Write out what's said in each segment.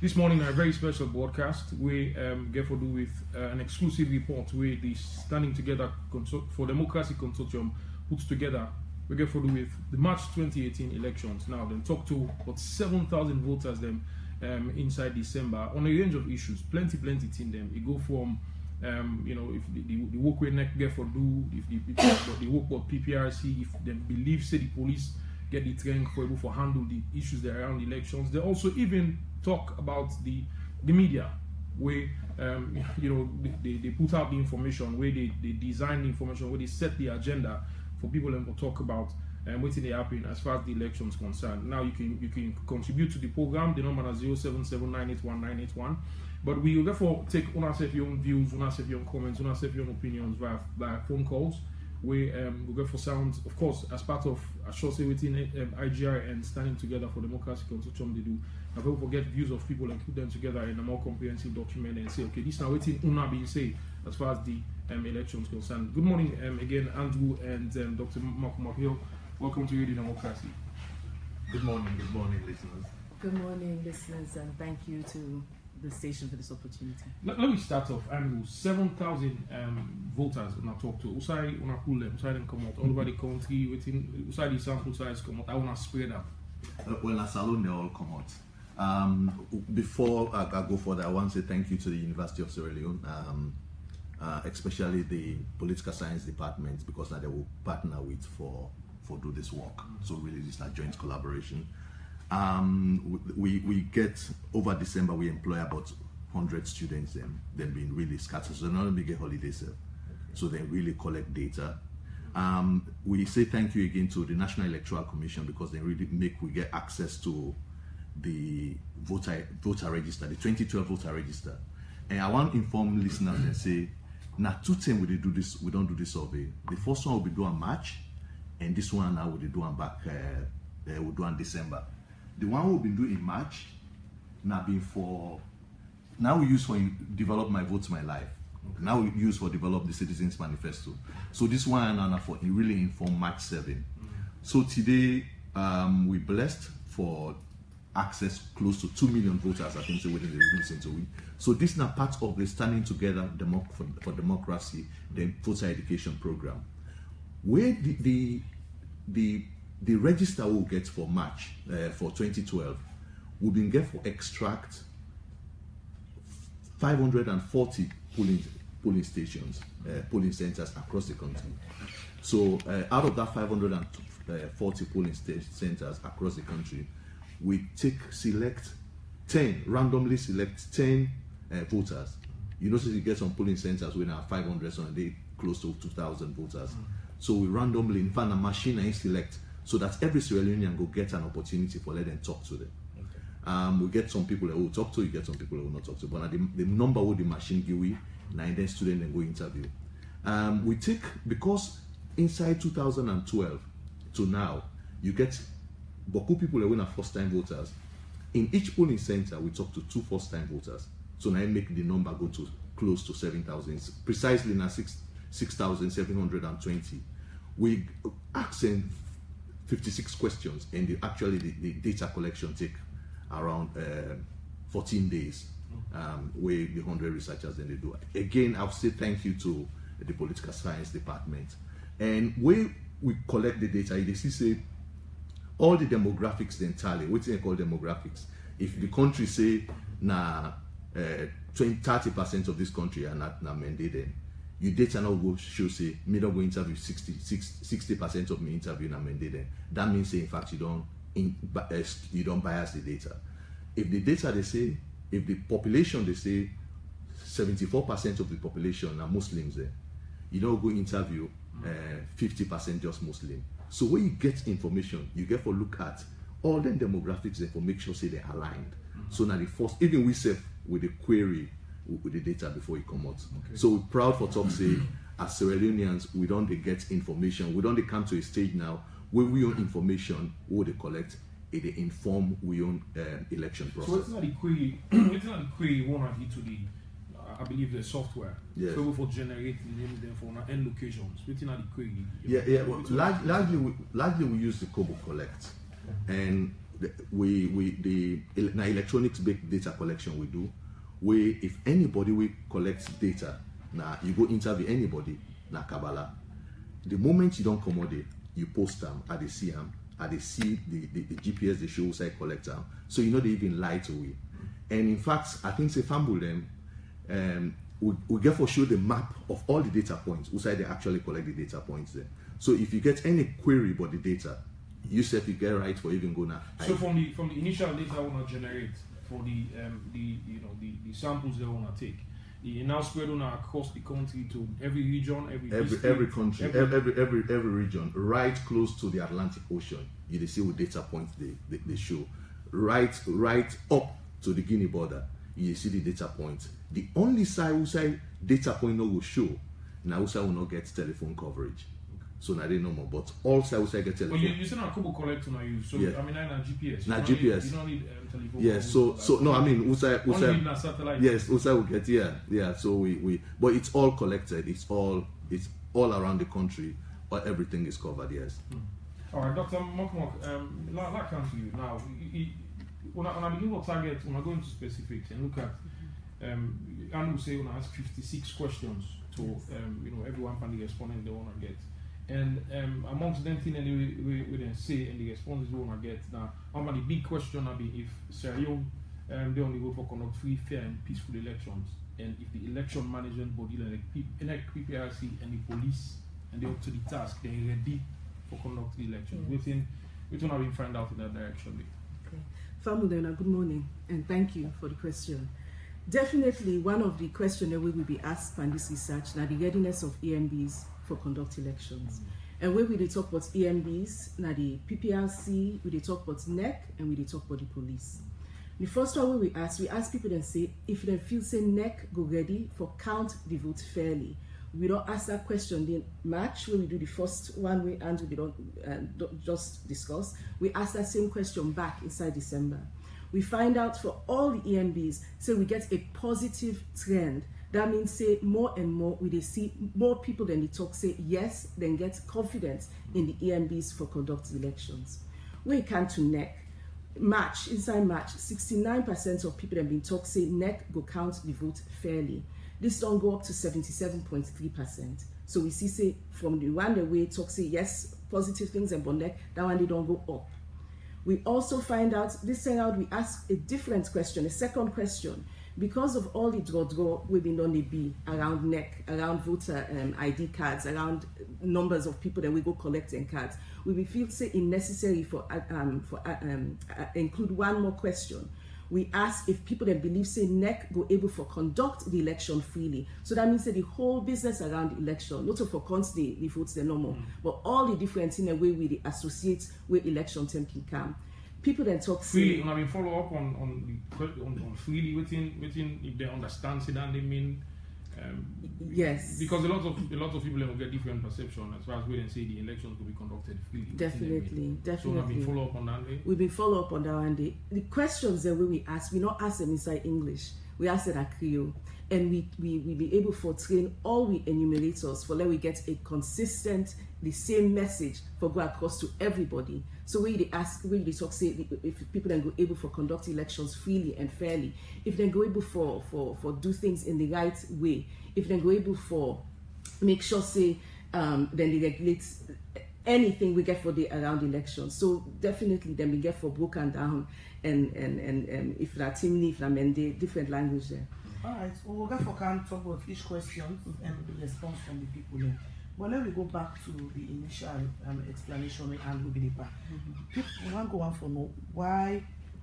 This morning, a very special broadcast. We get to do with an exclusive report where the Standing Together for Democracy Consortium puts together. We get to do with the March 2018 elections. Now, then talk to about 7,000 voters them inside December on a range of issues. Plenty in them. It go from if the work we get for do, if the work about PPRC, if they believe say the police get the training for able to handle the issues that are around elections. They also even talk about the media, where they put out the information, where they design the information, where they set the agenda for people to talk about what's they happen as far as the elections concerned. Now you can contribute to the program. The number is 077981981. But we will therefore take your own views, your own comments, your own opinions via phone calls. We will go for sounds, of course, as part of a short say within IGR and Standing Together for Democracy Consortium. They do. Now, people forget views of people and put them together in a more comprehensive document and say, okay, this is now waiting Una being said as far as the elections concerned. Good morning again, Andrew and Dr. Makhill. Welcome to Radio Democracy. Good morning, listeners. Good morning, listeners, and thank you to the station for this opportunity. Let me start off, Andrew. 7,000 voters when I talk to. Usai una pull them, usai them come out all over the country. Within usai the sample size come out. I wanna spread up. Well, as alone they all come out. Before I go further, I want to say thank you to the University of Sierra Leone, especially the Political Science Department, because now they will partner with for do this work. So really, this is a joint collaboration. We get over December we employ about 100 students them being really scattered, so not only get holidays so they really collect data. We say thank you again to the National Electoral Commission because they really we get access to the voter register, the 2012 voter register. And I want to inform listeners and say now 2 times we don't do this survey. The first one will be done in March, and this one now will be done back we'll do in December. The one we've been doing in March, now we use for develop my vote, my life. Okay. Now we use for develop the Citizens Manifesto. So this one and for really inform March 7. Mm-hmm. So today we blessed for access close to 2 million voters, I think, so within the recent week. So this is now part of the Standing Together for Democracy, the voter education program, where the register we'll get for March for 2012 will be get for extract 540 polling stations, polling centers across the country. So out of that 540 polling centers across the country, we randomly select 10 voters. You notice you get some polling centers with now 500, so they close to 2,000 voters. So we randomly, in fact, a machine and select, so that every Sierra Leonean will get an opportunity for let them talk to them. Okay. We get some people that will talk to, you get some people that will not talk to. But the number with the machine give we, and then student and go interview. We take, because inside 2012 to now, you get Boku people that were first-time voters. In each polling center, we talk to 2 first-time voters. So now I make the number go to close to 7,000, precisely now 6,720. We ask them 56 questions, and the data collection take around 14 days. Where the 100 researchers then they do. Again, I'll say thank you to the Political Science Department. And where we collect the data, they say all the demographics entirely. What do they call demographics? If the country say 30% of this country are not mandated, your data now go show say me don't go interview 60% of me interview na mandated. That means say in fact you don't bias the data. If the data they say, if the population they say 74% of the population are Muslims there, you don't go interview 50% just Muslim. So when you get information, you get to look at all the demographics and for make sure say they're aligned. So now the first, even we say with the query with the data before it come out. Okay. So we're proud for top say as Sierra Leoneans we don't get information, we don't come to a stage now where we own information, what they collect, they inform we own election process. So it's not the query, it's not the query you want to do to the I believe the software. Yes. So for generating them for end locations. Within the query. Yeah. Well, largely we use the Kobo Collect, and electronics based data collection we do. If anybody we collects data, now you go interview anybody, na Kabbalah. The moment you don't come out there, you post them at the CM, at the see the GPS they show side collect them. So you know they even lie to we. And in fact, I think say Famble them we get for show the map of all the data points, who side they actually collect the data points there. So if you get any query about the data, you said you get right for even go now. So from the initial data I want to generate for the samples they want to take, you now spread on across the country to every region, every country, every region, right close to the Atlantic Ocean. You see what data points they show, right up to the Guinea border. You see the data points. The only side who say data point no will show, now who say will not get telephone coverage. So now they know more, but all sides will say get telephone. Well, you say now Kubo collect now use. So yeah. I mean, now GPS. Now GPS. You don't need telephone. Yes. So no, I mean, who say satellite. yes, who say will get yeah. So we but it's all collected. It's all around the country. But everything is covered. Yes. All right, Dr. Mokmok. That comes to you now. When I begin to target, when I go into specifics and look at, Andrew say when I ask 56 questions to everyone from the respondents they want to get, and amongst them things we then say and the responses we want to get. Now, one of the big question will be if Sierra Leone they only go for conduct free, fair, and peaceful elections, and if the election management body like PPRC and the police and they up to the task, they're ready for conduct the elections. We don't have been find out in that direction. Okay. Famulena, good morning, and thank you for the question. Definitely, one of the questions that we will be asked by this research now the readiness of EMBs for conduct elections. And when we talk about EMBs, now the PPRC, we talk about NEC, and we talk about the police. The first one we ask people and say, if they feel say NEC go ready for count the vote fairly. We don't ask that question then March when we do the first one we and we don't just discuss. We ask that same question back inside December. We find out for all the EMBs, so we get a positive trend. That means say more and more we see more people than they talk say yes, then get confidence in the EMBs for conduct elections. When it comes to NEC, inside March, 69% of people that have been talk say NEC go count the vote fairly. This don't go up to 77.3%. So we see say from the one that we talk say yes, positive things and NEC, that one they don't go up. We also find out, this time out we ask a different question, a second question. Because of all the draw we've been on the B around NEC, around voter ID cards, around numbers of people that we go collecting cards, we will feel say it necessary for include one more question. We ask if people that believe say NEC go able for conduct the election freely. So that means that the whole business around the election, not for count the votes the normal, but all the different in a way we associate with election time can come. People then talk freely. And I mean follow up on freely within if they understand it and they mean yes. Because a lot of people will get different perception as far as we then say the elections will be conducted freely. Definitely. So I mean follow up on that. We've been follow up on that one day. The questions that we ask, we not ask them inside English. We ask them at Creole. And we be able to train all we enumerators for let we get a consistent, the same message for go across to everybody. So we talk say if people then go able for conduct elections freely and fairly, if they go able for do things in the right way, if they go able for make sure say then they regulate anything we get for the around elections. So definitely then we get for broken down and if la timely, if la mende, different language there. Alright, we'll go for can talk about each question and the response from the people there. But let me go back to the initial explanation and we'll be back. People want to go on for know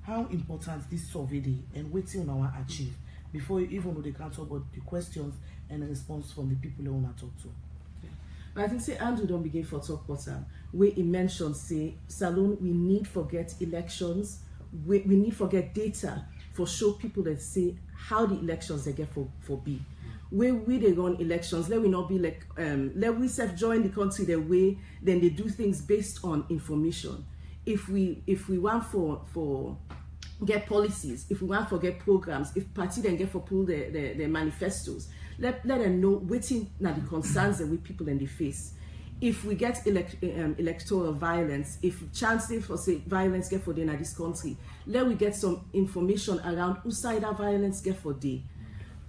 how important this survey is and what you want to achieve before you even know they can talk about the questions and the response from the people you want to talk to. But I think say Andrew don't begin for talk bottom where he mentioned say Salone we need forget elections, we need forget data for show people that say how the elections they get for B. Where we they run elections, let we not be like let we self join the country the way then they do things based on information. If we want for get policies, if we want for get programs, if party then get for pull their manifestos, let them know waiting now the concerns that we people in the face. if we get electoral violence, if chances for say violence get for day in this country, let we get some information around who side that violence get for day.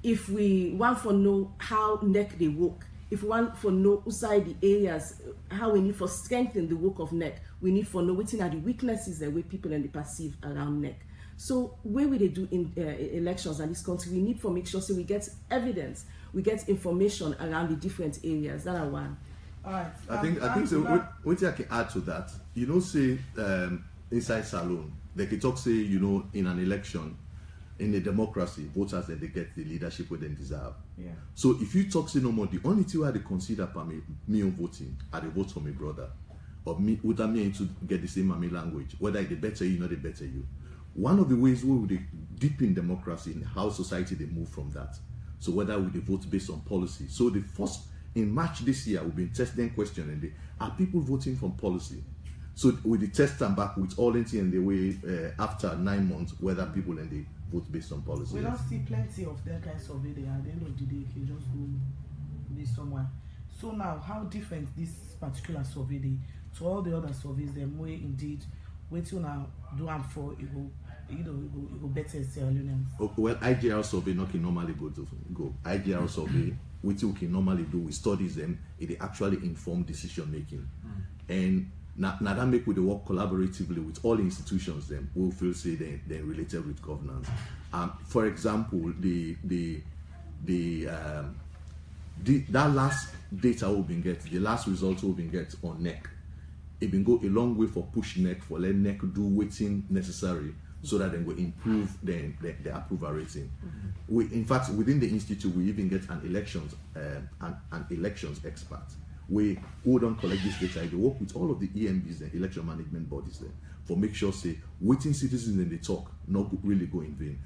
If we want to know how NEC they work, if we want to know who side the areas, how we need for strengthen the work of NEC, we need for know what are the weaknesses that way people and they perceive around NEC. So where we they do in elections in this country, we need to make sure so we get evidence, we get information around the different areas. That are one. All right. I think so. What I can add to that, say inside salon, they can talk say in an election, in a democracy, voters that they get the leadership where they deserve. Yeah. So if you talk say no more, the only thing I they consider for me on voting, I they vote for my brother, or me without me to get the same mommy language, whether they better you, not they better you. One of the ways we would deepen democracy in how society they move from that. So whether we vote based on policy. So the first in March this year, we've been testing question and are people voting from policy? So with the test them back with all in the way after 9 months, whether people and they vote based on policy. We don't see plenty of that kind of survey there. At the end of the day, if you just go this somewhere. So now, how different this particular survey they to all the other surveys? Them way indeed, wait till now do am for it go better say Leone. Well, IGR survey not can normally go. IGR survey, which we can normally do, we studies them, it actually inform decision making. And now that make we work collaboratively with all institutions then we'll feel say they're related with governance. For example, that last data we've been get, the last results we've been get on NEC, it been go a long way for push NEC for let NEC do waiting necessary so that they will improve the approval rating. We, in fact, within the institute, we even get an elections expert. We hold on collect this data. They work with all of the EMBs, the election management bodies there, for make sure say waiting citizens in the talk not really go in vain.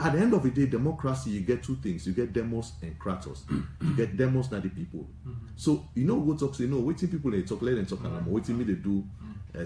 At the end of the day, democracy, you get two things. You get demos and kratos. You get demos, not the people. So go talk say no, waiting people they talk, let them talk, and waiting me they do.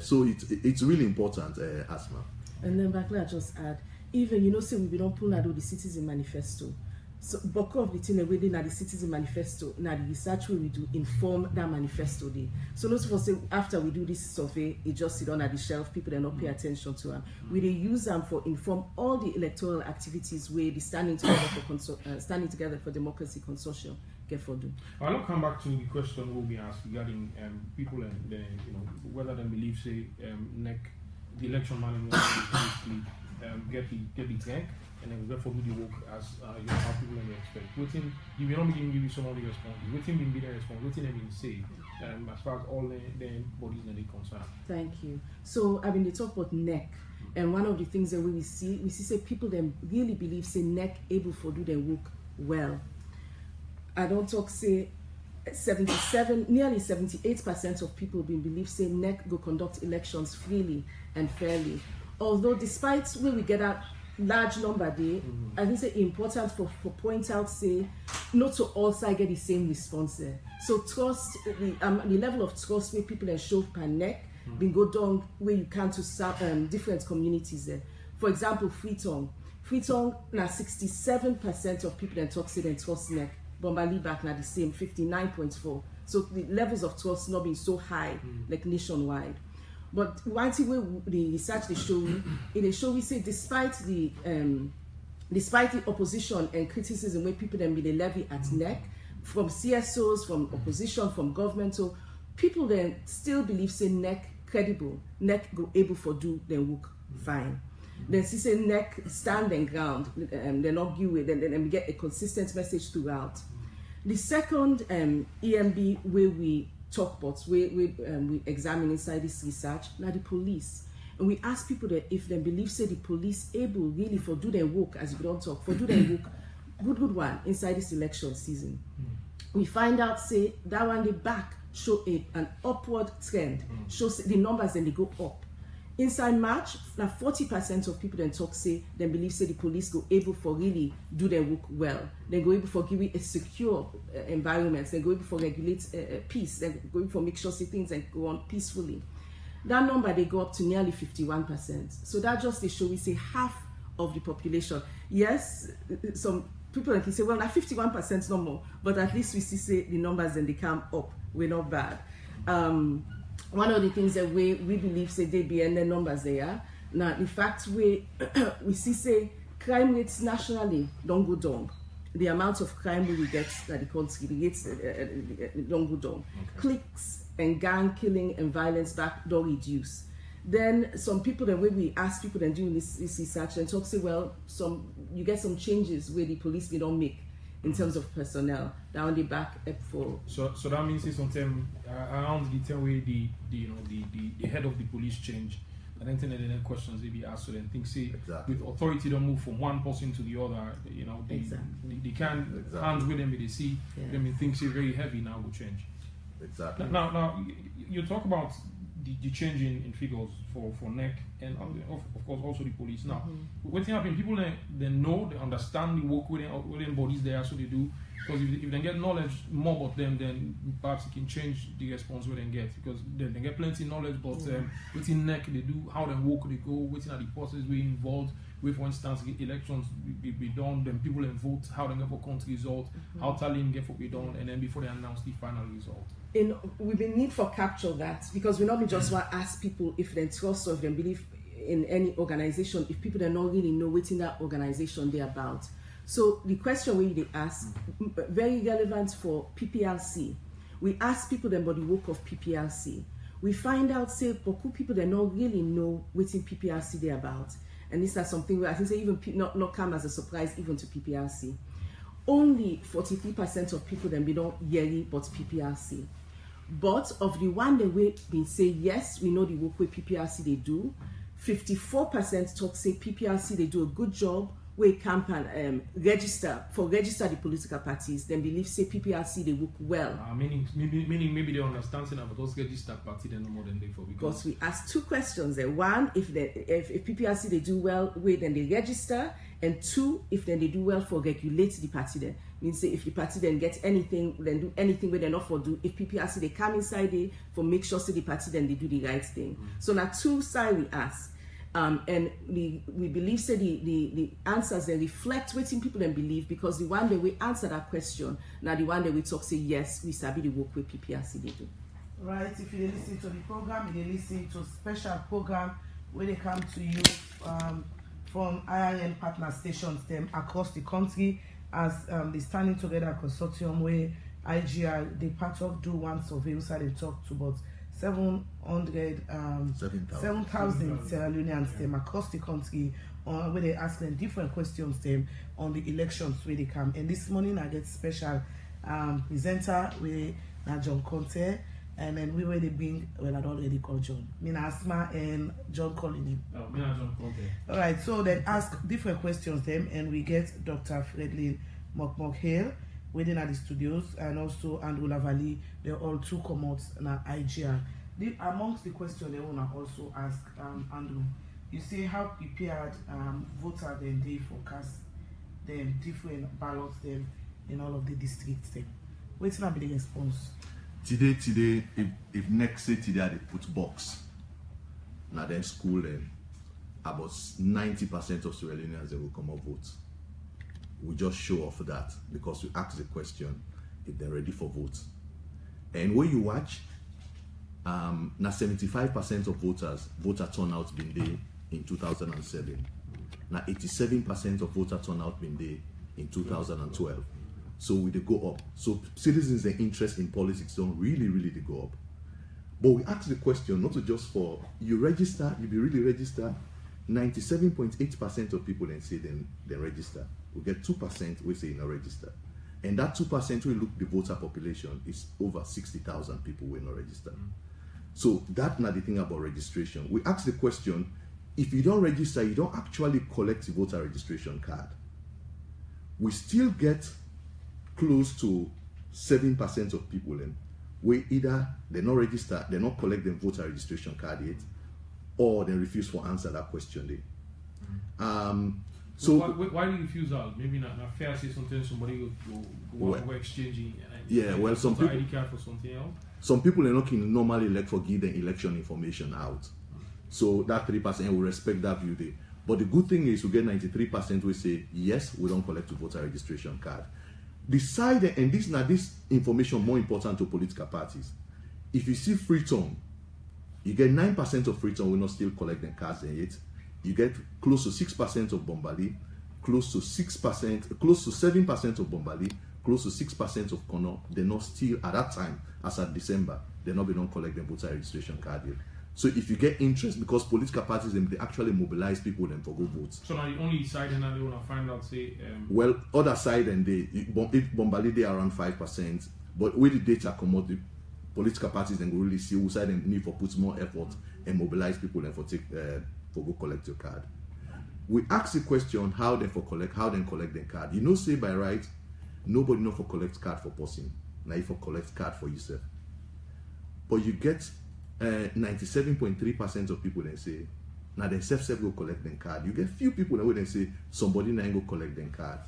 So it's really important, Asma. And then back I just add, even say we don't pull out the Citizen Manifesto. So bulk of the thing within the Citizen Manifesto, now the research we do inform that manifesto day. So most of us say after we do this survey, it just sit on at the shelf, people they not pay attention to them. We they use them for inform all the electoral activities where the standing together for democracy consortium get for do. I'll not come back to the question we'll be asked regarding people and whether they believe say NEC, the election management basically get the tank and then we therefore do the work as how people may expect. Waiting, you will not be give you some of the responses. Waiting being the response, waiting have been say as far as all the bodies that they concern. Thank you. So I mean they talk about NEC, and one of the things that we see say people them really believe say NEC able for do their work well. I don't talk say 77, nearly 78% of people believe say NEC go conduct elections freely and fairly. Although despite when we get a large number there, I think it's important for point out say not to all sides get the same response there. So trust, the level of trust where people are show per NEC been go down where you can to different communities there. For example, Freetown now 67% of people that talk say they trust NEC. Bombali back now the same 59.4. So the levels of trust not being so high like nationwide. But one thing where the research they show we say despite the opposition and criticism where people then be the levy at NEC from CSOs, from opposition, from government, so people then still believe say NEC credible, NEC go able for do their work fine. Then see say NEC stand and ground, they not give away, then we get a consistent message throughout. The second EMB where we talk about, we examine inside this research, now the police. And we ask people that if they believe say the police able really for do their work, as you don't talk, for do their work, good one inside this election season. We find out say that one they back show an upward trend, shows the numbers and they go up. Inside March, now 40% of people then talk say they believe say the police go able for really do their work well. They go able for giving a secure environment. They go able for regulate peace. They go able for make sure say things and go on peacefully. That number they go up to nearly 51%. So that just they show we say half of the population. Yes, some people can say well now 51% no more, but at least we see say the numbers then they come up. We're not bad. one of the things that we believe say they be and the numbers they are. Now, in fact, we see say crime rates nationally don't go down. The amount of crime we get that the country rates don't go down. Okay. Cliques and gang killing and violence back don't reduce. Then some people, the way we ask people then doing this research and talk say, well, you get some changes where the police they don't make in terms of personnel down the back up for. So that means it's sometimes around the time where the head of the police change. I don't think that any questions they be asked, so then things say with authority don't move from one person to the other. They can't hands with them, they see them things say very heavy now will change. Exactly. Now you talk about the change in figures for NEC and of course also the police. Now, what happen? People they know, they understand the work within bodies there, so they do. Because if they get knowledge more about them, then perhaps it can change the response we then get. Because they get plenty knowledge, but within NEC they do how they work, they go, within at the process we involved. With, for instance, elections be done, then people then vote, how they get for country result, how tallying get for be done, and then before they announce the final result. We need for capture that, because we not just want to ask people if they trust or if they believe in any organization, if people don't really know what in that organization they're about. So the question we ask, very relevant for PPLC. We ask people then about the work of PPLC. We find out, say, beaucoup people that don't really know what in PPLC they're about. And this is something where I think say even not come as a surprise even to PPLC. Only 43% of people then be don't yearly but PPLC. But of the one that we been say yes, we know the work with PPLC they do. 54% talk say PPLC they do a good job. We campaign register the political parties. Then believe say PPLC they work well. Meaning maybe they understand about those registered parties they know more than they for because we asked two questions there. One, if PPLC they do well, then they register, and two, if then they do well for regulate the party then. Means say if the party then get anything, then do anything where they not for do. If PPLC they come inside there for make sure say the party then they do the right thing. So now two side we ask. And we believe say the answers they reflect what people then believe, because the one that we answer that question, now the one that we talk say yes, we sabi the work with PPLC they do. Right, if you listen to the program, you listen to a special program where they come to you from IIN partner stations them across the country as the Standing Together Consortium where IGR they part of do one survey so they talk to about 7,000 Sierra Leoneans them across the country where they ask them different questions them on the elections where they come. And this morning I get special presenter with John Conte, and then we already bring I already called John. Mina Asma and John calling him. Oh, Mina John Conte. Alright, so they ask different questions them, and we get Dr. Fredlin Mokmok-Hale within at the studios, and also Andrew Lavalley. They're all two come out in IGR. Amongst the questions they want to also ask Andrew, you say how prepared voters then they forecast them different ballots them in all of the districts them. What's gonna be the response? Today, if next say today they put box, now then school then about 90% of Sierra Leoneans they will come up vote. We just show off that because we ask the question if they're ready for vote. And when you watch, now 75% of voter turnout been there in 2007. Now 87% of voter turnout been there in 2012. So we they go up. So citizens' interest in politics don't really they go up. But we ask the question not to just for you register, you be really register. 97.8% of people then say they register. We get 2% we say in a register. And that 2% we look the voter population is over 60,000 people will not register. So that's not the thing about registration. We ask the question, if you don't register, you don't actually collect the voter registration card. We still get close to 7% of people then where either they not register, they not collect the voter registration card yet, or they refuse to answer that question there. So why do you refuse out? Maybe not fair say sometimes somebody go exchanging some people ID card for something else. Some people are not normally elect for give them election information out. So that 3% will respect that view there. But the good thing is we get 93% we say yes, we don't collect a voter registration card. Decide, and this information more important to political parties. if you see Freetown, you get 9% of Freetown will not still collect the cards in it. You get close to 6% of Bombali, close to 6%, close to 7% of Bombali, close to 6% of Kono. They're not still at that time, as at December, they're not been collect the voter registration card yet. So if you get interest, because political parties they actually mobilize people then for go vote. So now the only side and they want to find out say. Well, other side and Bombali they around 5%, but with the data come out, the political parties then go really see who side and need for put more effort and mobilize people and for take for go collect your card. We ask the question how then collect the card. You know, say by right, nobody know for collect card for person. Now you for collect card for yourself. But you get 97.3% of people then say, now they self go collect them card. You get few people that will then say somebody now go collect them card.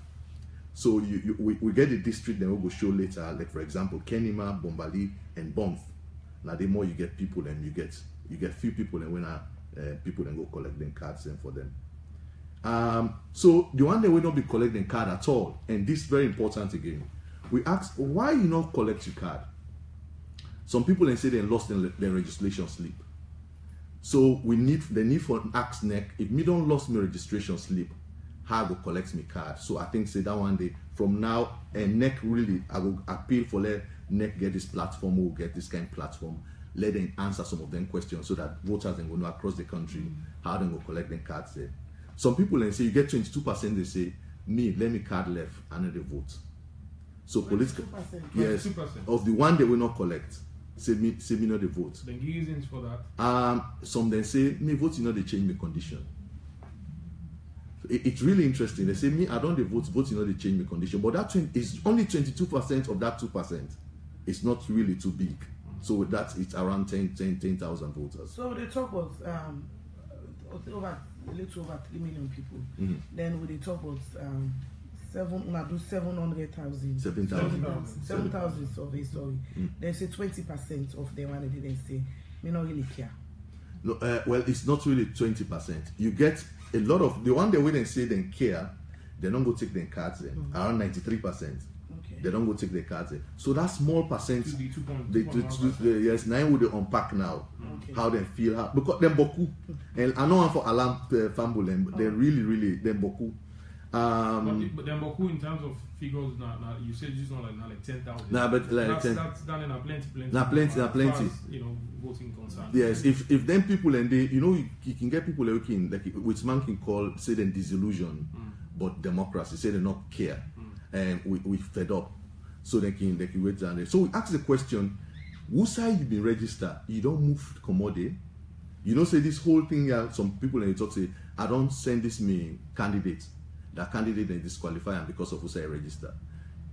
So we get the district then we'll go show later, like for example, Kenima, Bombali, and Bomf. Now the more you get people then you get few people and when people then go collect them cards then for them. So the one that will not be collecting card at all, and this is very important again. We ask why you not collect your card. Some people then say they lost their registration slip. So they need for ask NEC, if me don't lost my registration slip, how I go collect my card. So I think say that one day from now and NEC really I will appeal for let NEC get this platform or get this kind of platform, let them answer some of them questions so that voters then go know across the country how they go collect their cards there. Some people then say you get 22%, they say, me, let me card left, another vote. So political, yes, 22%. of the one they will not collect, say me not the vote. The reasons for that? Some then say, me vote, you know, they change my condition. It's really interesting. They say, me, I don't the vote, you know, they change my condition. But that is only 22% of that 2%. It's not really too big. So with that, it's around 10,000 voters. So they talk about a little over 3 million people. Then we talk about 700,000. 7,000 surveys, sorry. They say 20% of them and they didn't say, me not really care. No, well, it's not really 20%. You get a lot of the one they wouldn't say they care, they don't go take their cards in. Around 93%. They don't go take their cards in. So that small percent, yes, now would they unpack now how they feel, because them boku, and I know for alarm famble, they really them boku. But them boku in terms of figures, now you said it's not like 10,000. Nah, but like that's done in plenty. Plenty. You know, voting concern. Yes, if them people and they, you know, you can get people looking like which man can call say them disillusion, but democracy say they not care. And we fed up, so they can wait down there. So we ask the question: who side you been registered? You don't move commodity. You know, say this whole thing. Some people and you talk say, I don't send this me candidate. That candidate then disqualify and because of who say register.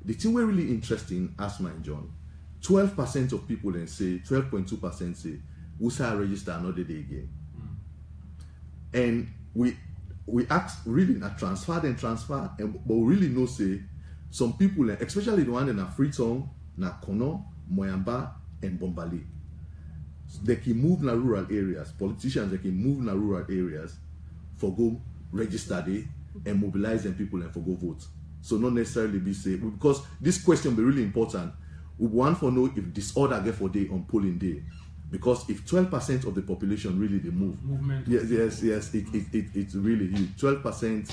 The thing we're really interesting, ask my John. 12% of people then say 12.2% say who say register another day again. And we ask really na transfer, but we really know say. Some people, especially the one in Freetown, na Kono, Moyamba, and Bombali, they can move na rural areas. Politicians they can move na rural areas for go register there and mobilize them people and for go vote. So not necessarily be say because this question be really important. We want to know if disorder get for day on polling day, because if 12% of the population really they move, movement. Yes, it's really huge. 12%.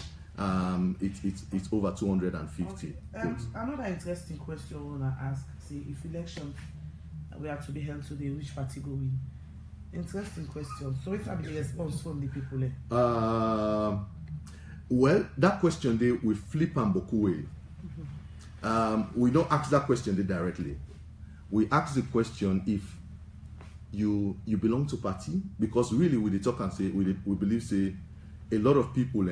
It's over 250. Okay. Another interesting question I want to ask: see, if elections were to be held today, which party go win? Interesting question. So, what have the response from the people? Well, that question they we flip and boku way. We don't ask that question directly. We ask the question if you belong to party, because really we talk and say we believe say a lot of people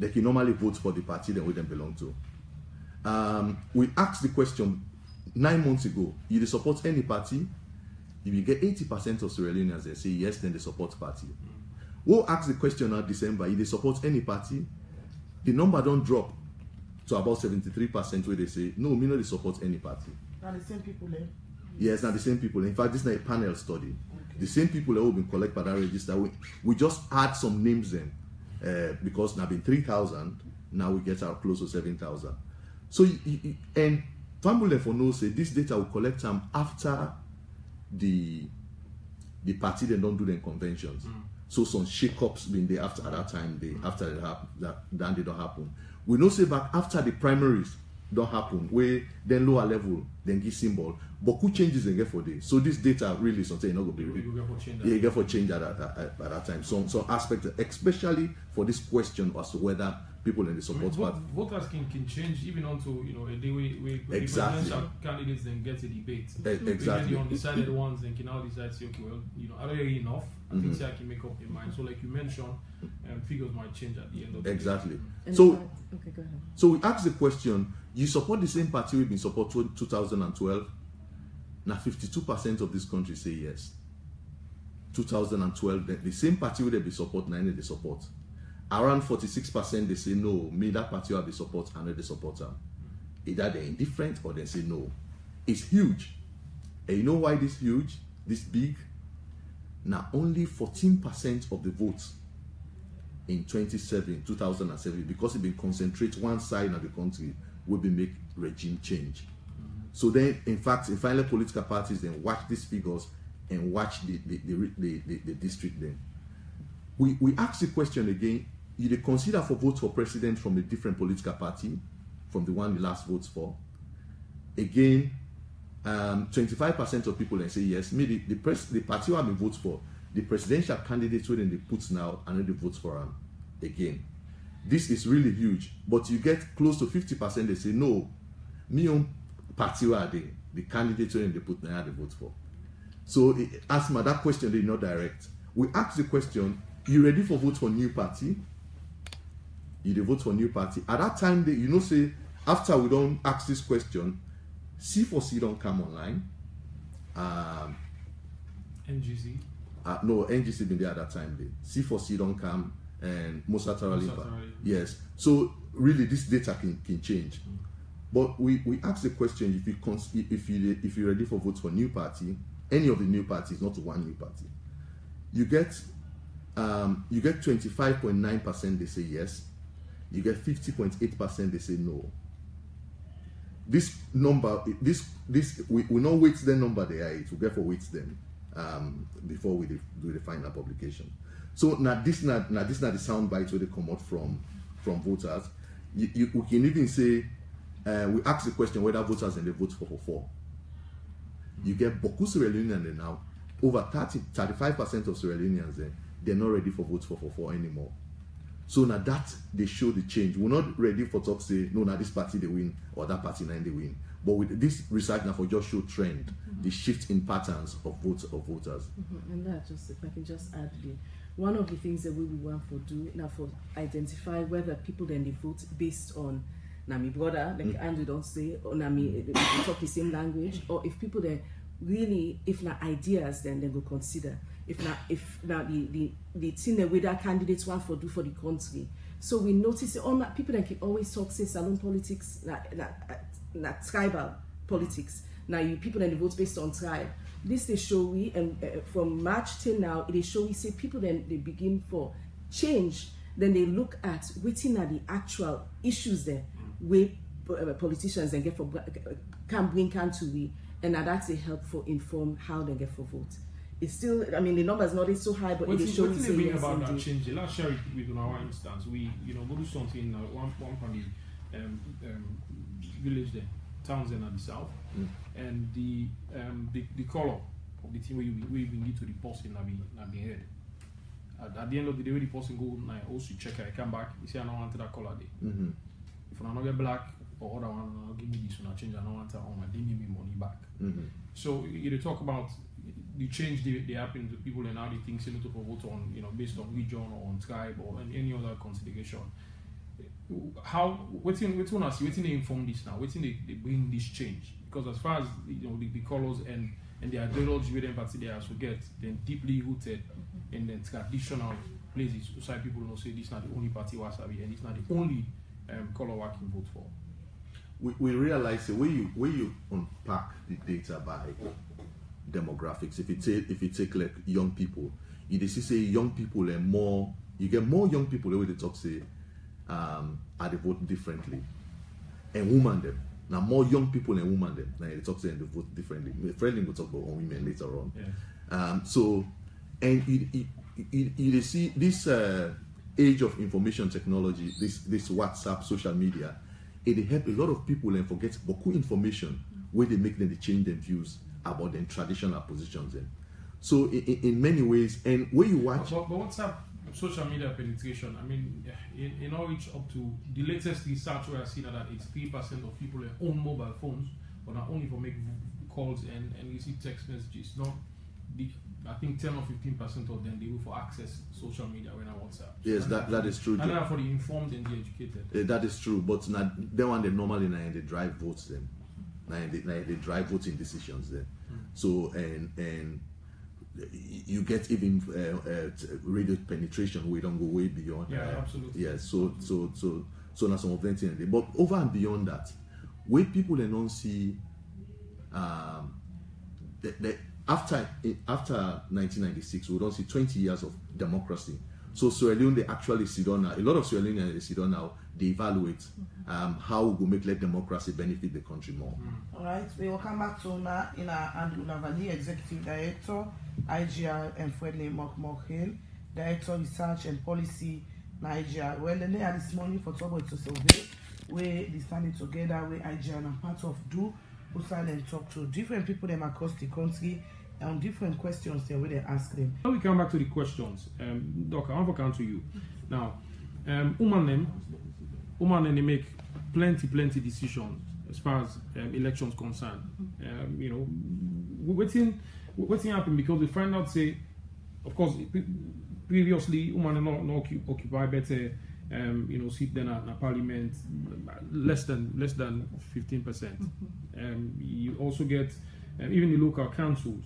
they can normally vote for the party that we then belong to. We asked the question 9 months ago, you support any party? If you get 80% of Sierra Leoneans, they say yes, then they support party. We'll ask the question now December, if they support any party, the number don't drop to about 73% where they say, no, me not support any party. Now the same people there? Yes, now the same people. In fact, this is not a panel study. Okay. The same people that have been collected by that register, we just add some names in. Because now been 3,000, now we get out close to 7,000. So and family for no say this data will collect them after the party they don't do the conventions. So some shake-ups been there after at that time. After that they don't happen. We know say back after the primaries don't happen, where then lower level then give symbol, but who changes and get for this. So this data really something not gonna be real. You get for change at that time. Some aspect, especially for this question as to whether people in the support party. Voters can change even onto a day where presidential candidates then get a debate. Exactly. The undecided ones then can now decide say, okay, well, I don't hear enough. I think I can make up their mind. So like you mentioned, figures might change at the end of the day. And so okay, go ahead. So we ask the question: you support the same party we've been support 2012? Now 52% of this country say yes. 2012, the same party would they be support, 9 they support. Around 46% they say no, me that party will be support, and they support them. Either they're indifferent or they say no. It's huge. And you know why this huge, this big? Now only 14% of the votes in 2007, because it been concentrate one side of the country, will be make regime change. So then, in fact, if finally political parties then watch these figures and watch the district then. We ask the question again, you consider for votes for president from a different political party, from the one the last votes for. Again, 25% of people then say yes. Me, the party who votes for, the presidential candidates when they put now and then they vote for them again. This is really huge, but you get close to 50% they say no, me own party where the candidates when they put now they vote for. So ask me that question, they not direct. We ask the question, you ready for vote for new party? You vote for new party. At that time, say after we don't ask this question, C4C don't come online. NGC. No, NGC been there at that time. C4C don't come, and Musa Taralimpa. Yes. So really, this data can change. But we ask the question: if you're ready for votes for new party, any of the new parties, not one new party, you get 25.9% they say yes. You get 50.8% they say no. This number, we not wait the number they are. We get for wait them before we do the final publication. So now this not the sound bites where they come out from voters. We can even say we ask the question whether voters and they vote for. You get beaucoup Sierra Leoneans now. Over 35% of Sierra Leoneans they're not ready for votes for anymore. So now that they show the change. We're not ready for talk say no, now this party they win or that party now they win. But with this research now for just show trend, the shift in patterns of voters. And that just, if I can just add, one of the things that we want for do now for identify whether people then they vote based on Nami brother, like Andrew don't say, or Nami they talk the same language, or if people then really, if not ideas, then they go consider. If not the thing that whether candidates want for do for the country. So we notice all that people that can always talk say salon politics, not tribal politics. Now you people that vote based on tribe. This they show we and from March till now they show we say people then they begin for change. Then they look at waiting at the actual issues there where politicians then get for can bring country we, and that's a help for inform how they get for vote. It's still, I mean, the number is not so high, but it shows the thing about that change. Let's share it with our instance. We, go do something in one from the village there, towns in the south, and the color of the team we bring it to the person that be head. At the end of the day, when the person go, I also check. I come back. You say I don't want that color day. If I don't get black or other one, I'll give me this one. I change. I don't want that on my. They need me money back. So you talk about the change they happen to people and how they think to vote on, based on region or on tribe or any other consideration. How what's they inform this now? What's they bring this change? Because as far as the colors and the ideology with empathy they also get, then deeply rooted in the traditional places. So people know say this is not the only party wasabi and it's not the only color working vote for. We realize the way you unpack the data by demographics, if you take like young people, you see say young people are more, you get more young people the way they talk say they vote differently, and women them Now more young people and women them. Now they talk and they vote differently. Friendly will talk about women later on. Yeah. So, and you see this age of information technology, this WhatsApp, social media, it help a lot of people and forget beaucoup information where they make them they change their views about their traditional positions. Then. So in many ways, and when you watch, but WhatsApp social media penetration, I mean, in Norwich up to the latest research where I see that 83% of people own mobile phones, but not only for making calls and receive text messages. Not the, I think 10 or 15% of them they will for access social media when I WhatsApp. Yes, that is true. And for the informed and the educated. That is true, but not they want they normally they drive votes them. They drive voting decisions then. So and you get even radio penetration. We don't go way beyond. Yeah, absolutely. Yeah, so now some of them things. But over and beyond that, where people they don't see after 1996, we don't see 20 years of democracy. So Sierra Leone they actually sit down now. A lot of Sierra Leoneans they sit down now. They evaluate how we will make democracy benefit the country more. All right, we will come back to Una Andrew Lavali, Executive Director, IGR and Friendly Hill, Director Research and Policy, Nigeria. Well, they are this morning for trouble to survey, where they standing together, where IGR and part of do, who stand and talk to different people them across the country on different questions where they ask them. Now we come back to the questions. Doc, I want to come to you. Now, women they make plenty decisions as far as elections concerned. You know, what's happened because we find out say, of course, previously women not occupy better seat than a parliament, less than 15%. You also get even the local councils,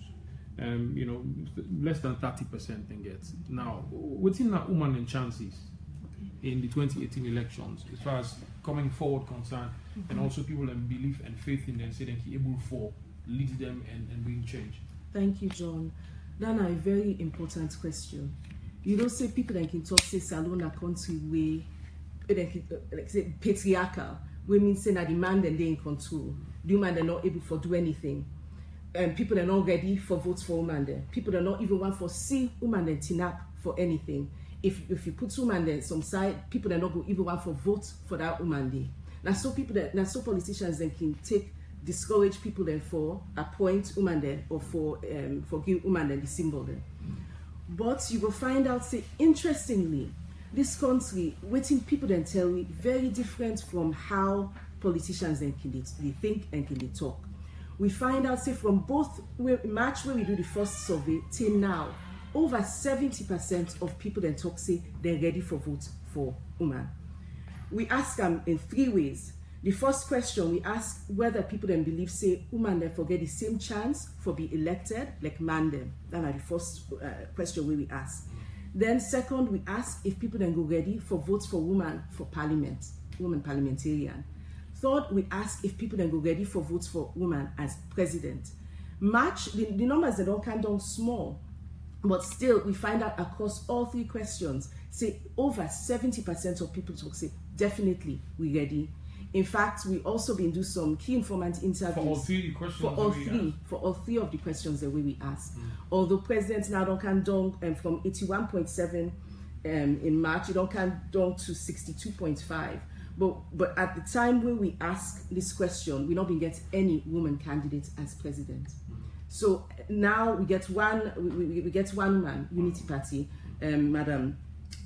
less than 30% they get. Now, within that woman and chances in the 2018 elections, as far as coming forward concerned, and also people and belief and faith in them, say that he able for lead them and bring change. Thank you, John. That's a very important question. You don't say people that can talk say salon a country way, like say patriarchal. Women say that the man then they in control. The woman they're not able to do anything. People are not ready for votes for women there. People are not even want for see women then tin up for anything. If you put women there some side, people are not going even want for vote for that woman there. Now so politicians then can discourage people then for appoint women there or for give women then the symbol there. But you will find out, say, interestingly, this country, waiting people then tell me, very different from how politicians then can they think and can they talk. We find out, say, from both March when we do the first survey till now, over 70% of people then talk say they're ready for vote for women. We ask them in three ways. The first question we ask whether people then believe say women therefore get the same chance for be elected like man them. That's the first question we ask. Then second we ask if people then go ready for votes for women for parliament, women parliamentarian. Third we ask if people then go ready for votes for women as president. March the numbers they don't come down small, but still we find out across all three questions say over 70% of people talk say definitely we ready. In fact, we also been do some key informant interviews for all three questions. For all three of the questions that we asked. Although President now don't come down from 81.7 in March, it don't come down to 62.5. But at the time when we ask this question, we not been get any woman candidate as president. So now we get one. We get one woman, Unity Party, Madam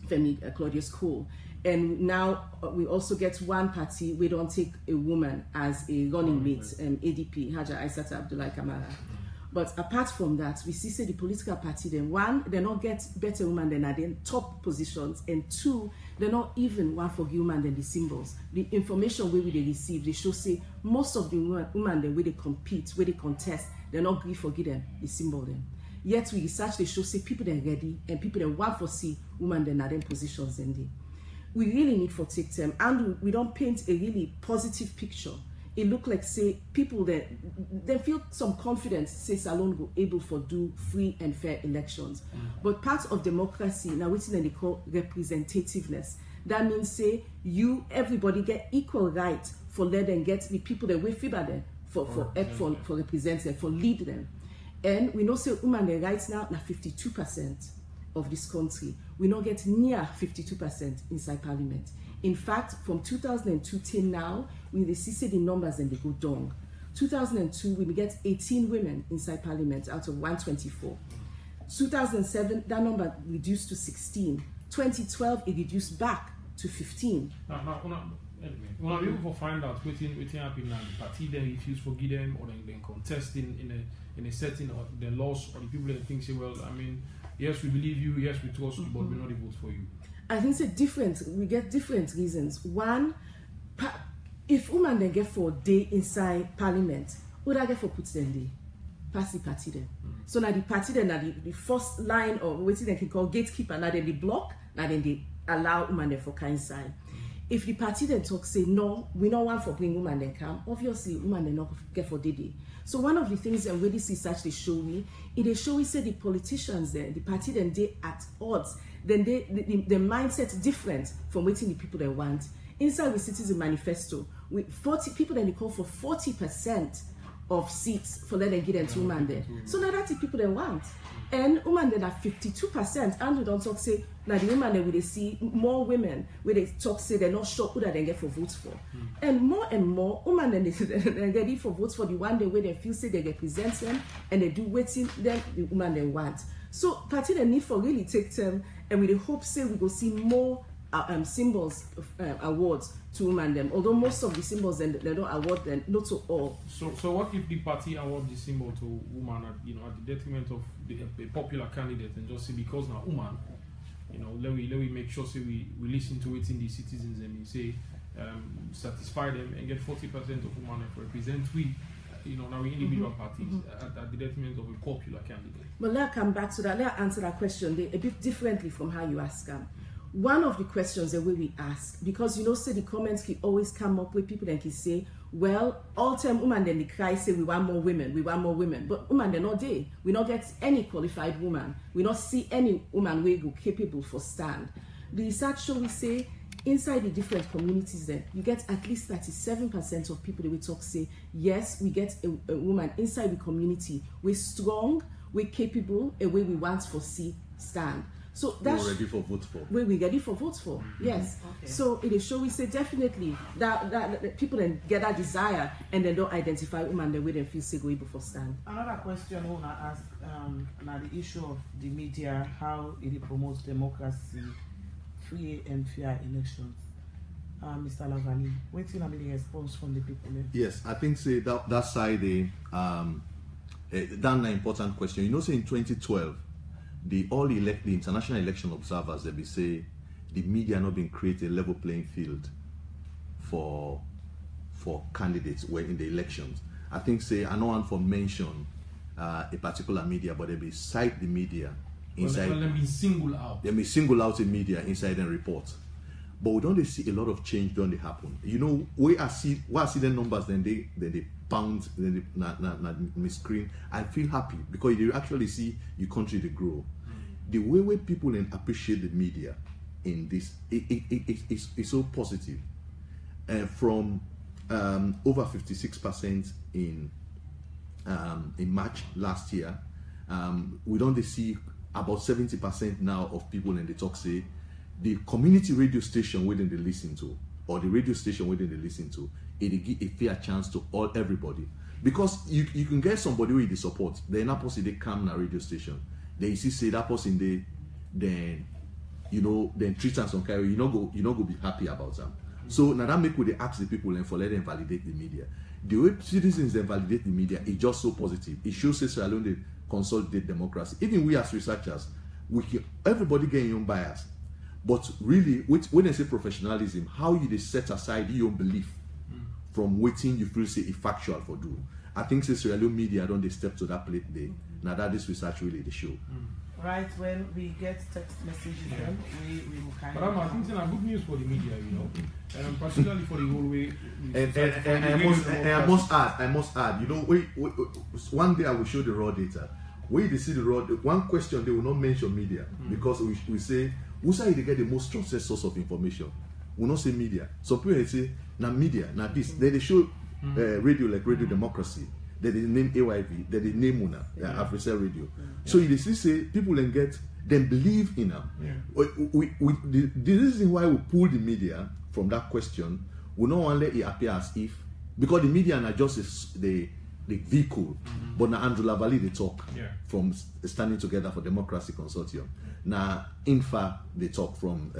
Femi Claudius Cole. And now we also get one party, we don't take a woman as a running mate, ADP, Haja Aissata Abdullahi Kamara. But apart from that, we see say the political party, then one, they not get better women than are in top positions, and two, they not even one for women than the symbols. The information where they receive, they show say most of the women the way they compete, where they contest, they're not agree for give them the symbol then. Yet we research, they show say people that are ready and people that want for see women than are in positions in there. We really need for take time, and we don't paint a really positive picture. It look like say people that they feel some confidence say Salon go able for do free and fair elections. But part of democracy now what's they call representativeness. That means say everybody get equal right for let them get the people that we favor them for represent them, for lead them. And we know say women rights now 52% of this country. We not get near 52% inside parliament. In fact, from 2002 till now, we see say the numbers and they go down. 2002, we get 18 women inside parliament out of 124. 2007, that number reduced to 16. 2012, it reduced back to 15. When people find out what happened and the party then refuse to give them or then contest in a setting or the loss or the people that think say, well, I mean, yes, we believe you, yes, we trust you, but we're not vote for you. I think we get different reasons. One, if women then get for a day inside parliament, would I get for put them day? Pass the party then. So now the party then the first line or what they can call gatekeeper, now then they block, now then they allow women then for inside. If the party then talk say no, we don't want for bring women then come, obviously women then not get for day. So one of the things that when this research they show me, they say the politicians then, the party then they at odds, then the mindset different from waiting the people they want. Inside the Citizen Manifesto, with 40 people then they call for 40% of seats for let them get into women there. So now that's the people they want. And women then are 52%. And we don't talk say now the women then we see more women where they talk say they're not sure who that they get for votes for. And more women then they get it for votes for the one day where they feel say they represent them and they do waiting them the women they want. So party the need for really take them and we hope say we go see more symbols awards to women them. Although most of the symbols then they don't award them, not to all. So what if the party award the symbol to woman at the detriment of a popular candidate and just say because now woman, let we make sure say we listen to it in the citizens and we say satisfy them and get 40% of women and represent we. Now individual parties at the detriment of a popular candidate. But let's come back to that. Let's answer that question a bit differently from how you ask them. One of the questions the way we ask, because say the comments can always come up with people that can say, well, all time women then they cry say we want more women, but women they're not there. We not get any qualified woman. We not see any woman who go capable for stand. The research show we say inside the different communities then you get at least 37% of people that we talk say yes, we get a woman inside the community. We're strong, we're capable, and where we want for see stand. So that's we're ready for votes for. We're ready for votes for. Yes. Okay. So in the show we say definitely that people then get that desire and they don't identify women the way they feel say go able for stand. Another question I want to ask now the issue of the media, how it promotes democracy, free and fair elections. Mr. Lavani, waiting on the response from the people. Yes, I think say that side that's an important question. Say in 2012. The international election observers, they say the media not been create a level playing field for candidates were in the elections. I think say I don't want to mention a particular media, but they be cite the media inside. Well, they be single out. They be single out the media inside and report. But we don't see a lot of change don't they happen. Where I see the numbers, then they pound, then they my screen. I feel happy because you actually see your country to grow. The way people appreciate the media in this it's so positive. From over 56% in March last year, we don't see about 70% now of people in the talk say the community radio station within they listen to, or the radio station within they listen to, it give a fair chance to everybody. Because you can get somebody with the support, then that person they come na radio station. Then you see say that person then treat them some kind of, you not go be happy about them. So now that make they ask the people and for let them validate the media. The way citizens then validate the media is just so positive. It shows us alone they consolidate democracy. Even we as researchers, everybody get your own bias. But really, when they say professionalism, how you set aside your own belief from waiting you feel say it's factual for do. I think Sierra Leone media don't they step to that plate there. Now that this research really the show. Right, when we get text messages, then we will kind of. But I think it's good news for the media, and particularly for the whole way. I must add, one day I will show the raw data. Where they see the raw, one question they will not mention media because we say who say they get the most trusted source of information? We not say media. Some people say now media, now this. Then they show radio like Radio Democracy. Then they name AYV. Then they name Una, Africa Radio. So you see, say people then get them believe in them. The reason why we pull the media from that question, we don't want to let it appear as if, because the media are just the vehicle, but now Andrew Lavalley they talk from Standing Together for Democracy Consortium. Now INFA they talk from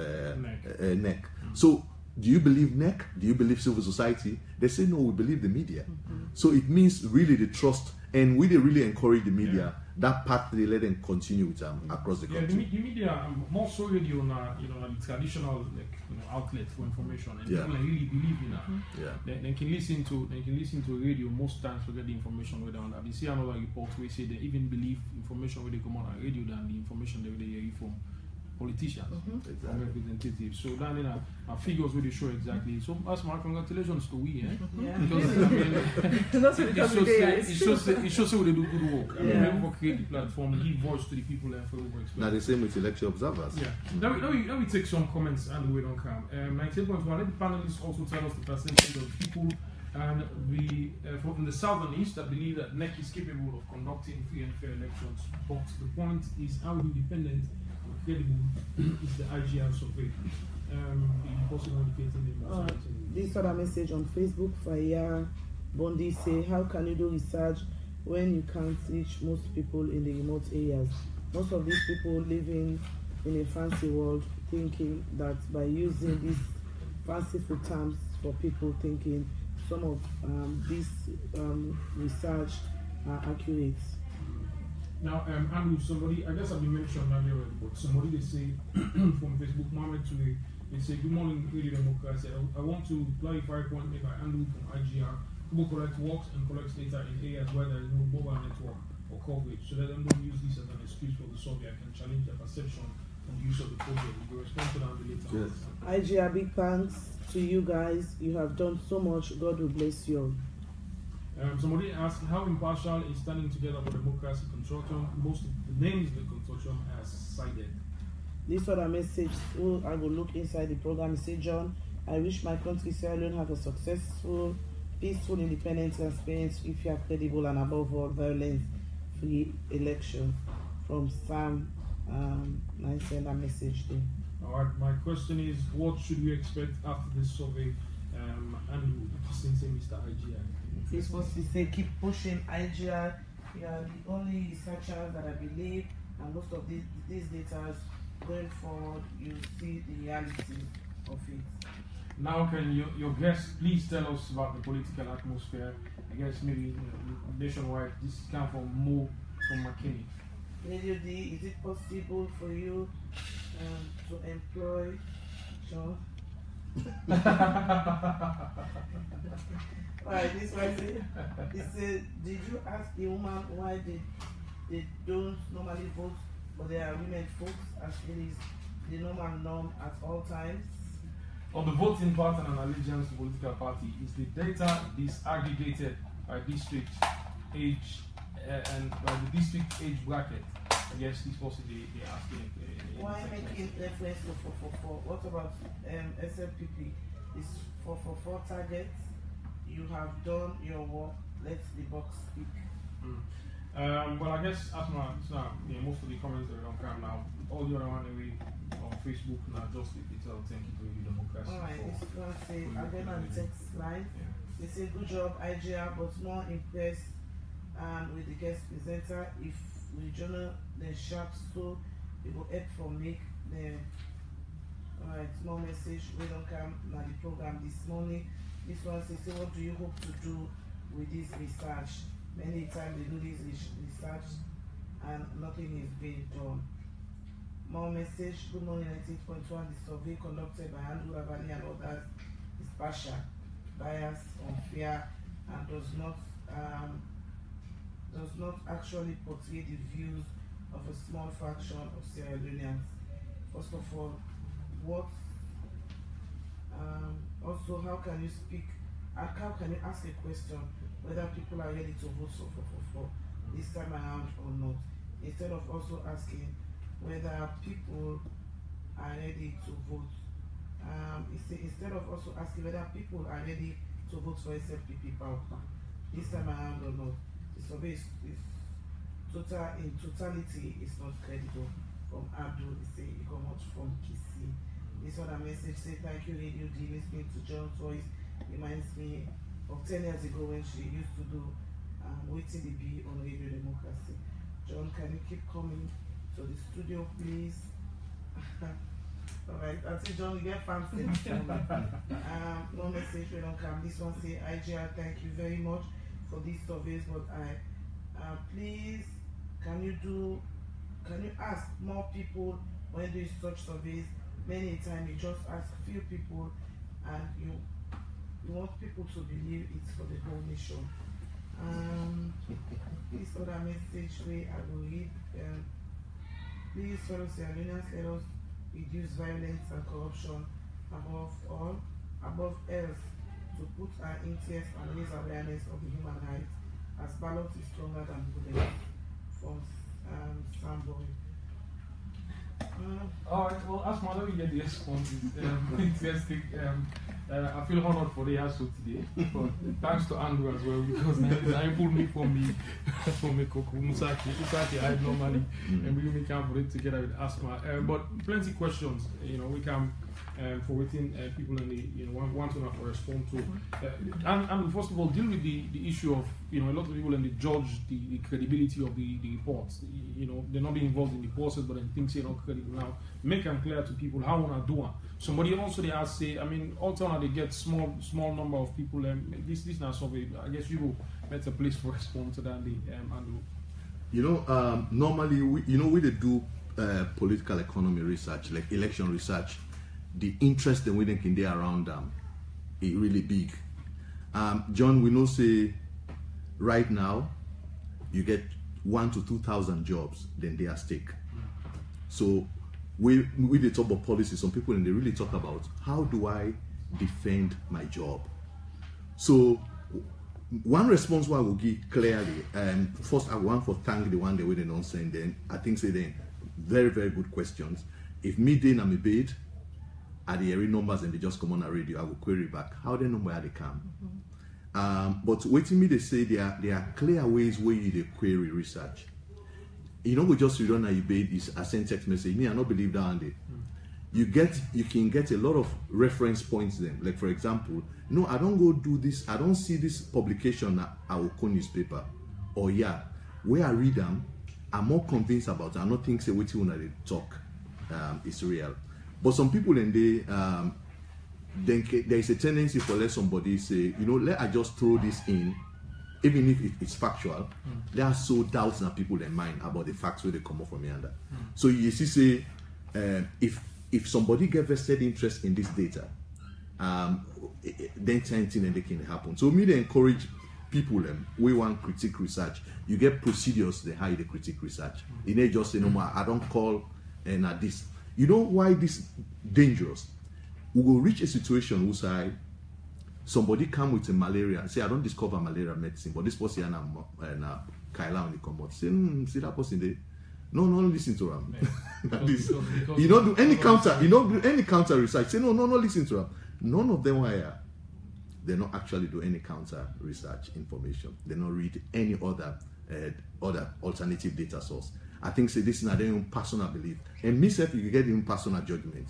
NEC. So do you believe NEC? Do you believe civil society? They say no, we believe the media. So it means really the trust, and we really encourage the media. That path they let them continue with across the country. The media, more so radio, the traditional outlet for information, and people really believe in that. They can listen to radio most times to get the information where they want. They see another report where say they even believe information where they come on radio than the information they hear from politicians and representatives. So then our figures really show exactly. So that's my congratulations to we, because it shows how they do good work. For create the platform, give voice to the people and for explain. Now the same with election observers. Now we take some comments and we don't come. 19.1. Let the panelists also tell us the percentage of people and from the south and east that believe that NEC is capable of conducting free and fair elections. But the point is how independent credible is the IGR survey. Possible indicating the this other message on Facebook, Faya Bondi say, how can you do research when you can't reach most people in the remote areas? Most of these people living in a fancy world thinking that by using these fanciful terms for people thinking some of these research are accurate. Now, Andrew, somebody, I guess I've been mentioned earlier, but somebody they say from Facebook, Mohammed Toure, they say, good morning, Radio Democracy. I want to clarify a point made by Andrew from IGR. People collect works and collect data in areas where there is no mobile network or coverage, so that they don't use this as an excuse for the survey and can challenge their perception on the use of the project. We will respond to that later. Yes. IGR, big thanks to you guys. You have done so much. God will bless you all. Somebody asked, how impartial is Standing Together for Democracy Consortium? Most of the names the consortium has cited. This other message, I will look inside the program. Say, John, I wish my country Sierra Leone have a successful, peaceful, independent, transparent, if you are credible, and above all, violence-free elections. From Sam, I send a message there. All right, my question is, what should we expect after this survey? And since Mr. IGI. He's supposed to say, keep pushing IGR. You are the only researchers that I believe, and most of these data going forward, you see the reality of it. Now, can your guests please tell us about the political atmosphere? I guess maybe nationwide. This comes from Mo from McKinney. Radio D, is it possible for you to employ John? Alright, this one says, did you ask a woman why they don't normally vote, but they are women folks, as it is the normal norm at all times? On the voting pattern and allegiance to political party, is the data disaggregated by district age and by the district age bracket? I guess this was they asking. Why making reference to 444? What about SLPP? Is 444 targets? You have done your work. Let the box speak. Well, I guess as most of the comments that don't come now, all the other one we on Facebook now just thank you to the Democracy. Alright, this one say again on the text line. They say good job IGR, but more impressed with the guest presenter. If regional then sharp, so it will help for make the alright small message. We don't come now the program this morning. This one says, so what do you hope to do with this research? Many times they do this research and nothing is being done. More message. Good morning. 19.1. The survey conducted by Andrew Lavalley and others is partial, biased, unfair, and does not actually portray the views of a small fraction of Sierra Leoneans. First of all, also, how can you ask a question whether people are ready to vote for this time around or not, instead of also asking whether people are ready to vote. Instead of also asking whether people are ready to vote for SFPP power, this time around or not, the survey is in totality is not credible. From Abdul, he got much from Kisi. This other message say thank you Radio D, listening to John's voice reminds me of 10 years ago when she used to do Waiting the Bee on Radio Democracy. John, can you keep coming to the studio, please? Alright, I see John, you get fancy. No message, we don't come. This one say, IGR, thank you very much for these surveys, but please, can you ask more people when doing such surveys? Many times you just ask few people and you want people to believe it's for the whole nation. This other message way I will read. Please, fellow Sierra Leoneans, let us reduce violence and corruption above else, to put our interest and raise awareness of the human rights, as ballot is stronger than bullets. From Samboy. Alright, well, Asma, let me get the responses. Interesting. I feel honored for the answer today. But thanks to Andrew as well, because he pulled me from the Musaki I normally, and we really can't put it together with Asma. But plenty questions, we can for waiting people in the want to respond to. And first of all, deal with the issue of a lot of people and they judge the credibility of the reports. They're not being involved in the process, but then things are not credible. Now, make them clear to people how wanna do it. Somebody also they ask say, all time they get small number of people. This now survey. I guess you go better place for response to that. Normally we they do political economy research, like election research. The interest that we think in there around them is really big. John, we know say right now you get 1,000 to 2,000 jobs, then they are at stake. So we the talk about policy, some people and they really talk about how do I defend my job. So one response I will give clearly, first I want to thank the one that we don't send. Then I think say then very very good questions. If me then I'm a bid at the area numbers and they just come on a radio, I will query back how they know where they come. But waiting me they say there are clear ways where you they query research. We just read on a bid is a send text message. Me, I don't believe that on it. You can get a lot of reference points then. Like for example, no, I don't go do this, I don't see this publication at our newspaper. Or where I read them, I'm more convinced about it. I don't think say what you want to talk is real. But some people and then there is a tendency for let somebody say, let I just throw this in, even if it's factual. There are so doubts in people's mind about the facts where they come up from yonder. So you see, say if somebody get vested interest in this data, then anything and they can happen. So me they encourage people we want critique research. You get procedures they how you critique research. You need just say no more. I don't call and at this. You know why this is dangerous? We will reach a situation where somebody come with a malaria, say I don't discover malaria medicine, but this person and Kaila when they come out, say see that person there. No, listen to him. Because you don't do any counter research. Say no, listen to him. None of them are they not actually do any counter research information. They not read any other alternative data source. I think say this is not their own personal belief. And myself, you get in personal judgment.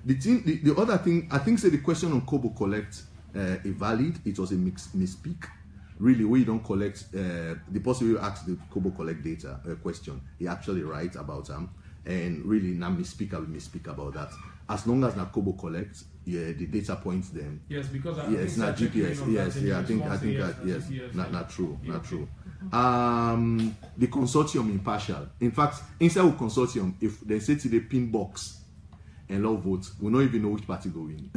The other thing, I think say the question on Kobo Collect is valid. It was a misspeak. Really, we don't collect the person who asked the Kobo Collect data question, he actually right about them. And really now misspeak about that. As long as na Kobo Collect, the data points them. Yes, because it's not GPS. Yes, I think yes, not true. The consortium impartial. In fact, inside of consortium, if they say to the pin box and love votes, we don't even know which party go in.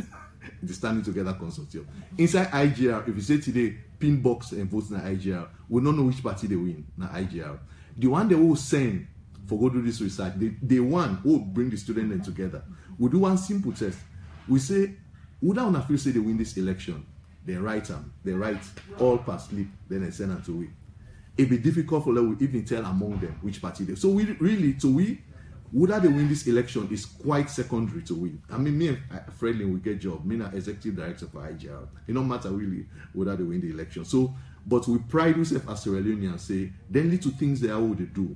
The standing together consortium. Inside IGR, if you say today pin box and votes na IGR, we don't know which party they win na IGR. The one they will send for go do this research, the one who will bring the students in together. We do one simple test. We say, would I feel say they win this election? They write them. They write all past sleep, then they send them to we. It'd be difficult for them to even tell among them which party they. So we whether they win this election is quite secondary to win. I mean, me and Fred Lynn will get job. Me and executive director for IGR. It don't matter really whether they win the election. So, but we pride ourselves as Sierra Leone and say, then little things they are what they do,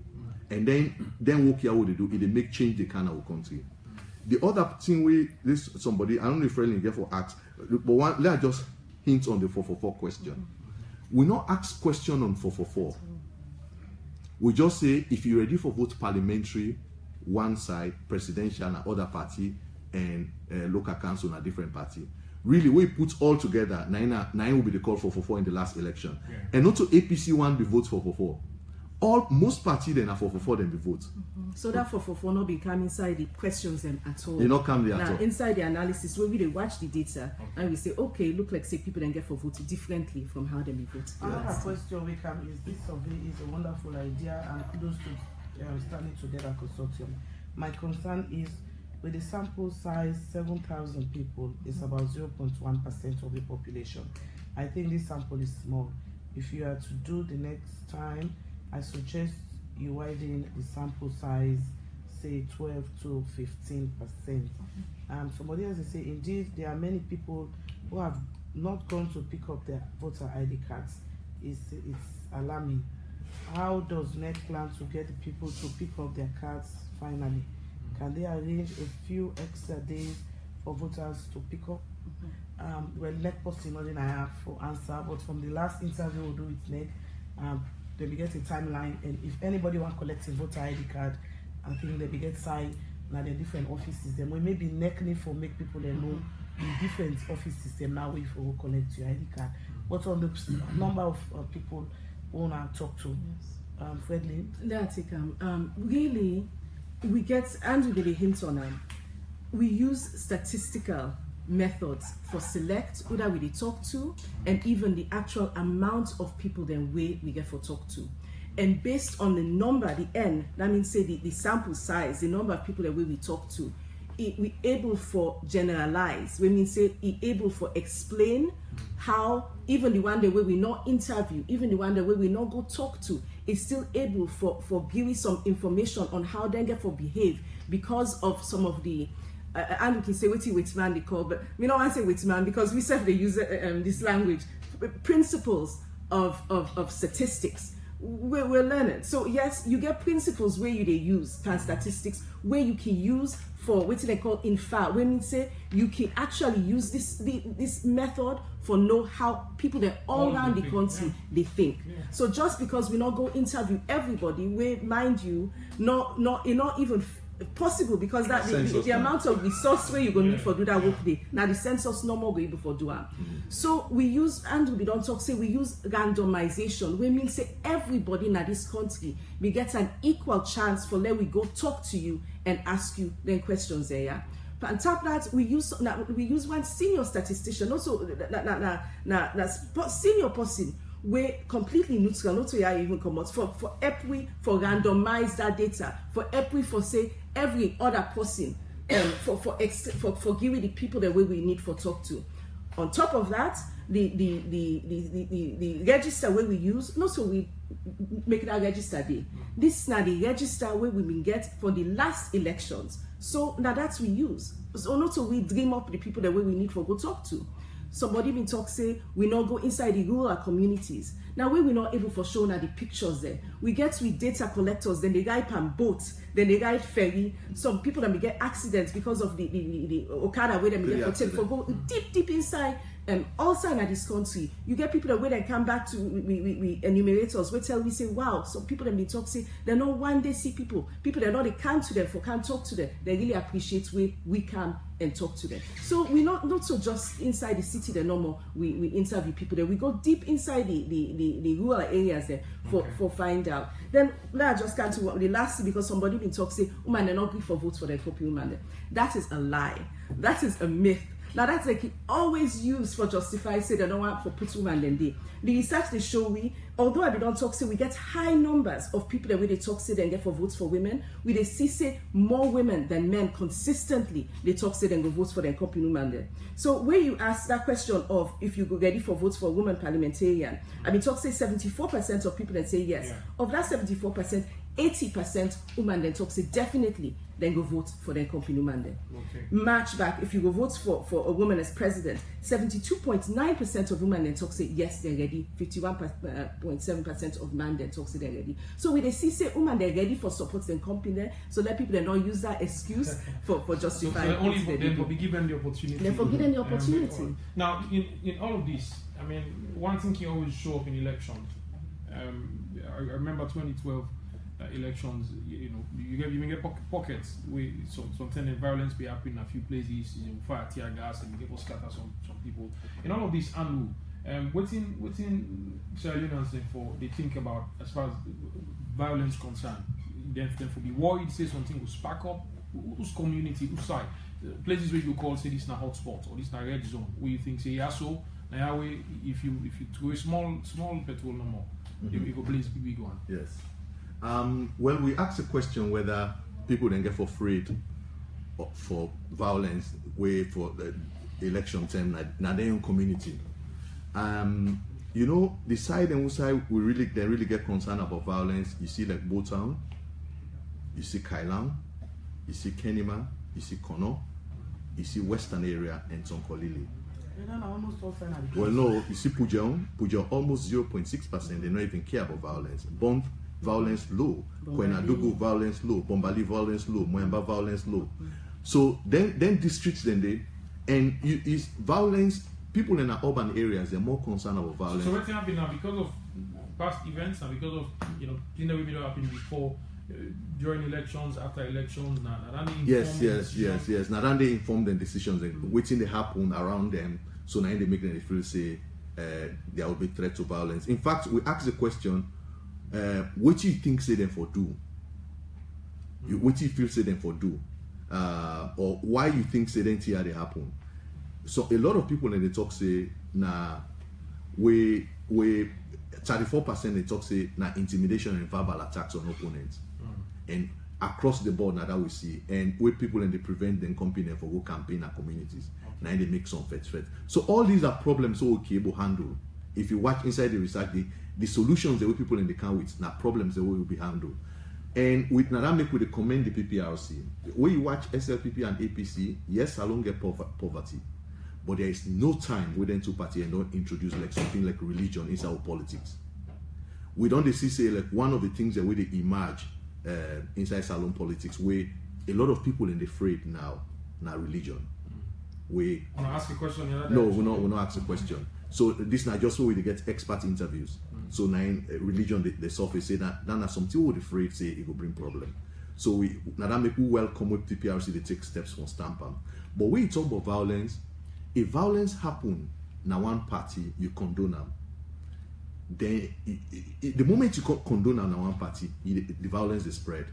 and then work here what they do. It they make change the kind of our country. The other thing somebody, I don't know if Fred Lynn get for ask, but let's just hint on the 444 question. We not ask question on 444. We just say if you're ready for vote parliamentary, one side, presidential and other party, and local council and a different party. Really, we put all together, 9 will be the call for 444 in the last election. Yeah. And not to APC one be vote for 444. Most parties then are for 444 then be vote. So that 444 not become inside the questions them at all. They not come there at all. Inside the analysis, where we they watch the data and we say, okay, look like say people then get for vote differently from how they be vote. Another question we come is this survey is a wonderful idea and kudos to standing together consortium. My concern is with the sample size 7,000 people is about 0.1% of the population. I think this sample is small. If you are to do the next time, I suggest you widen the sample size, say 12 to 15%. Somebody else will say, indeed, there are many people who have not gone to pick up their voter ID cards. It's alarming. How does NEC plan to get the people to pick up their cards finally? Can they arrange a few extra days for voters to pick up? Well, NEC posting nothing I have for answer, but from the last interview we'll do with NEC, they will get a timeline, and if anybody want to collect a voter ID card, I think they will get signed now the different offices. Then we may be necking for make people they know the different offices them now if we will collect your ID card. But on the number of people we want to talk to, Fred Lynn? That's it. Really, we get, and we really hint on them. We use statistical methods for select who that we talk to, and even the actual amount of people then we get for talk to. And based on the number, the N, that means say the sample size, the number of people that we talk to, we able for generalize. We mean say able for explain how even the one that we not interview, even the one that we not go talk to, is still able for giving some information on how they get for behave because of some of the and we can say which man they call, but we don't want to say which man because we self they use this language principles of statistics. We're learning. So yes, you get principles where they use statistics where you can use for what they call unveil. When we say you can actually use this method for know how people that all around the country they think. So just because we not go interview everybody, we mind you, not even possible because that the amount of resource where you're going to need for do that work day. Now the census no more going before do that. So we use, and we don't talk say we use randomization. We mean say everybody in this country we get an equal chance for let we go talk to you and ask you then questions there. Yeah? But on top of that, we use one senior statistician also senior person. We're completely neutral, not to even come out for EPWI for randomize that data, for EPWI for say every other person, for giving the people the way we need for talk to. On top of that, the register where we use, not so we make that register day. This is now the register where we been get for the last elections. So now that's we use. So not so we dream up the people the way we need for go talk to. Somebody been talk say we not go inside the rural communities. Now when we're not able for show now the pictures there, we get with data collectors, then they ride on boats, then they ride ferry. Some people that may get accidents because of the Okada where they may get for go deep inside. Also in this country, you get people that when they come back to we enumerators, we say, wow, some people that been talk say they not one day see people that know they come to them for can't talk to them. They really appreciate where we come and talk to them. So we not so just inside the city the normal we interview people there. We go deep inside the rural areas there for find out. Then I just can't to the last thing because somebody been talk say, woman they're not good for votes for their copy woman. That is a lie. That is a myth. Now that's like always used for justify say they don't want for put women than they. The research they show we, although I don't talk say we get high numbers of people that we they talk say then get for votes for women, we they see say more women than men consistently they talk say then go vote for their company women there. So where you ask that question of if you go ready for votes for women parliamentarian, I mean talk say 74% of people that say yes. Yeah. Of that 74%, 80% women then talk say definitely then go vote for their company woman then. Okay. Match back, if you go vote for a woman as president, 72.9% of women then talk say yes they're ready, 51.7% of men then talk say they're ready. So when they see say women they're ready for support then company there, so let people then not use that excuse for justifying. So only for them to be given the opportunity. They're given the opportunity. Now in all of this, I mean, one thing can always show up in elections. I remember 2012 elections. You may get pockets where sometimes violence be happening in a few places. Fire, tear gas, and people scatter some people. In all of this, Anu, within Sierra Leoneans for they think about as far as violence concerned. Then for be worried, say something will spark up. Whose community, whose side? Places where you call say this is a hotspot or this is a red zone. Where you think say yeah so. Now, if you throw a small petrol no more, you go place big one. Yes. Well, we asked the question whether people then get afraid for violence way for the election time na their own community. The side and side they really get concerned about violence. You see like Botown, you see Kailang, you see Kenema, you see Kono, you see Western area and Tonkolili. Well, no, you see Puja almost 0.6%. They don't even care about violence. Bond violence low, Kwenadugu violence low, Bombali violence low, Moyamba violence low. So then districts is violence. People in the urban areas they're more concerned about violence. So what's happening now because of past events and because of things that will happen before, during elections, after elections, yes. Now they inform them decisions and waiting they happen around them. So now they make them feel say there will be threat to violence. In fact, we ask the question, what do you think say them for do? What do you feel say them for do? Or why you think say them here they happen? So a lot of people in the talk say we 34% they talk say intimidation and verbal attacks on opponents. And across the board now that we see, and where people and they prevent them company for go campaign our communities. Now they make some threats. So all these are problems so okay able handle. If you watch inside the research, the solutions the way people in the can with now problems the way will be handled. And with Nadamik we commend the PPRC. When you watch SLPP and APC, yes, I don't get poverty. But there is no time within two parties and don't introduce like something like religion inside our politics. We don't see say like one of the things that we they emerge inside salon politics where a lot of people in the afraid now religion. We ask a question. No, we're not ask a question. So this now just so we get expert interviews. So now in religion they surface say that something would afraid say it will bring problem. So we now that make we welcome with PPRC they take steps for stamp them. But when you talk about violence, if violence happen now one party you condone them. Then the moment you condone on one party, the violence is spread.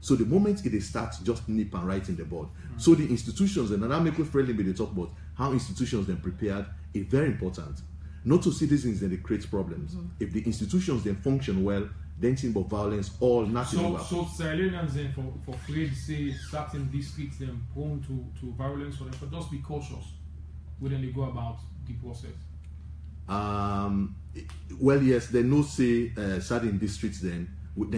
So the moment it starts, just nip and write in the board. So the institutions, and I make it friendly when they talk about how institutions then prepared is very important. Not to citizens then they create problems. If the institutions then function well, then think about violence all nothing. So Sierra Leoneans then for free to say certain districts then prone to violence or whatever, just be cautious when they go about the process. Well, yes, they know say certain districts then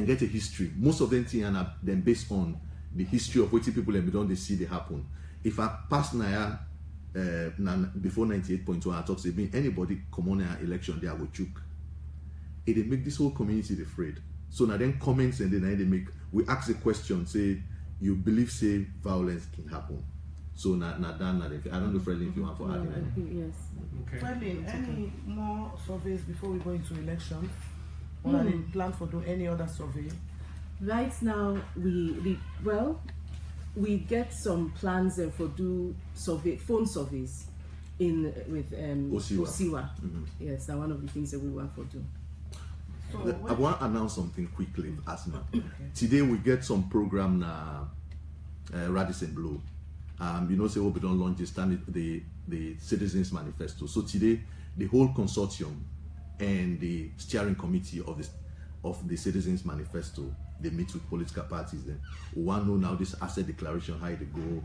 get a history. Most of them things are then based on the history of what people don't they see they happen. If I pass now before 98.1, I talk say anybody come on an election they will choke. It make this whole community afraid. So now then comments and then they make we ask the question say you believe say violence can happen. So I don't know, Freddie, if you want to add anything. Yes. Okay. Freddie, any more surveys before we go into elections? Or are they planned for do any other survey? Right now, we get some plans for do phone surveys with Osiwa. Yes, that's one of the things that we want to do. So I want to announce something quickly, Asma. Okay. Today we get some program Radisson Blue. Say we don't launch the Citizens Manifesto. So today the whole consortium and the steering committee of the Citizens Manifesto they meet with political parties. Then we want to know now this asset declaration how they go,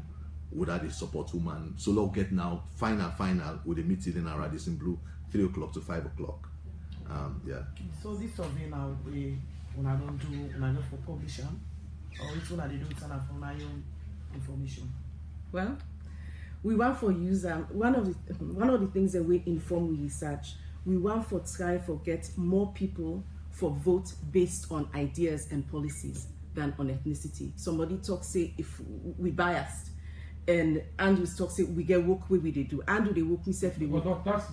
whether they support women. So let's get now final with the meeting in Radisson Blue 3 o'clock to 5 o'clock. So this survey now we una don't do, una just for publish am, or which one are they doing for my own information? Well, we want for use one of the things that we inform research, we want for try for get more people for vote based on ideas and policies than on ethnicity. Somebody talk say if we biased, and Andrew talk say we get work where we they do. Andrew they work myself they work. But that's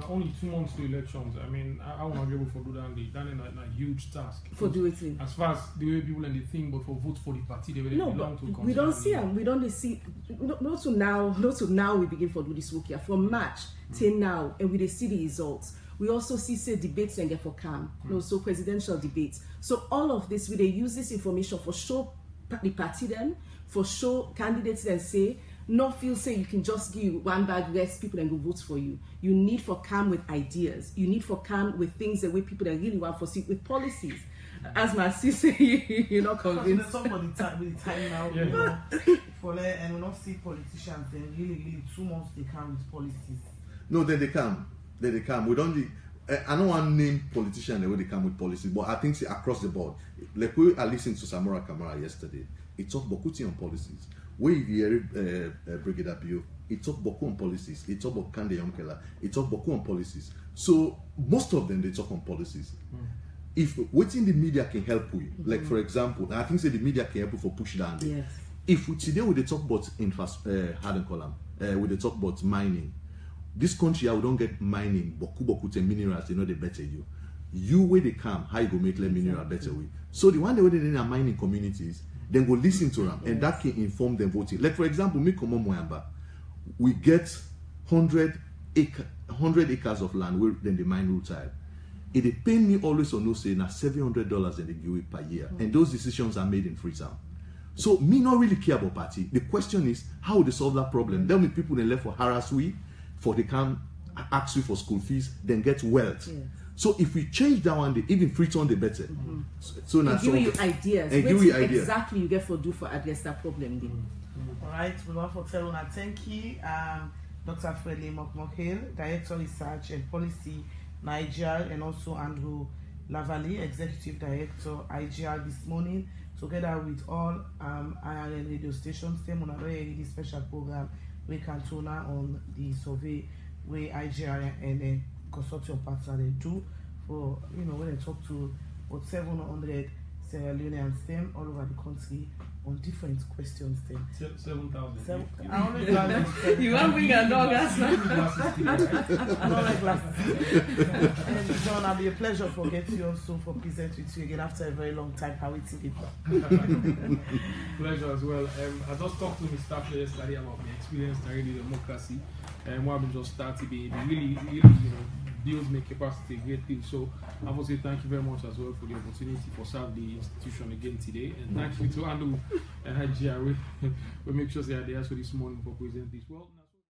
only 2 months to elections. I mean, I want to be able to do that. That is a huge task. For do it. As far as the way people and the thing, but for vote for the party, they No, belong but to. we don't see them. We don't see. Not to now. We begin for do this work here from March till now, and we they see the results. We also see say debates and get for calm. No, so presidential debates. So all of this, we they use this information for show the party them, for show candidates and say, not feel say you can just give one bag rest people and go vote for you. You need for calm with ideas. You need for calm with things that way people that really want for see with policies. As my sister, you're not convinced. Because somebody with time now, Yeah. you know, and we not see politicians. Then really 2 months they come with policies. No, then they come. We don't. I don't want to name politicians the way they come with policy, but I think see, across the board. Like I listened to Samora Kamara yesterday. He talked beaucoup on policies. Where you hear Brigadier Bio, he talked beaucoup on policies. He talked about Kande Yonkela. He talked beaucoup on policies. So most of them they talk on policies. If waiting the media can help with, like for example, I think say the media can help you for push down. Yes. If we today we talk about we they talk about mining. This country, we don't get mining, boku and minerals, they know they better you. You where they come, how you go make the mineral better way. So the one they in our mining communities, then go listen to them, and that can inform them voting. Like for example, me Komo Moyamba, we get 100 acres of land where then they mine rutile. It they pay me always on no say now $700 and they give it per year, and those decisions are made in Freetown. So me not really care about party. The question is how they solve that problem. Then with people they left for harass we. For they can ask you for school fees, then get wealth. Yes. So if we change that one, even Freetown, they better. So now, give you ideas. And give you ideas. Exactly, you get for do for address that problem. All right, we want to tell you thank you, Dr. Freddie Mokmokhel, Director Research and Policy, Niger, and also Andrew Lavalley, Executive Director, IGR, this morning, together with all IRN radio stations. Them on a very special program. We can tune on the survey where IGR and consortium partner they do for when they talk to about 700 Sierra Leoneans them all over the country on different questions them. 7,000. I only glasses. You want to bring a dog as well? I don't like glasses. And John, it'll be a pleasure for getting you also for present with you again after a very long time. How it's been. Pleasure as well. I just talked to Mr. Player yesterday about my experience in radio democracy and what I've been just started. It really builds my capacity a great deal. So I want to say thank you very much as well for the opportunity for serving the institution again today. And thank you to Andrew and IGR. We make sure they are there for this morning for presenting this. Well,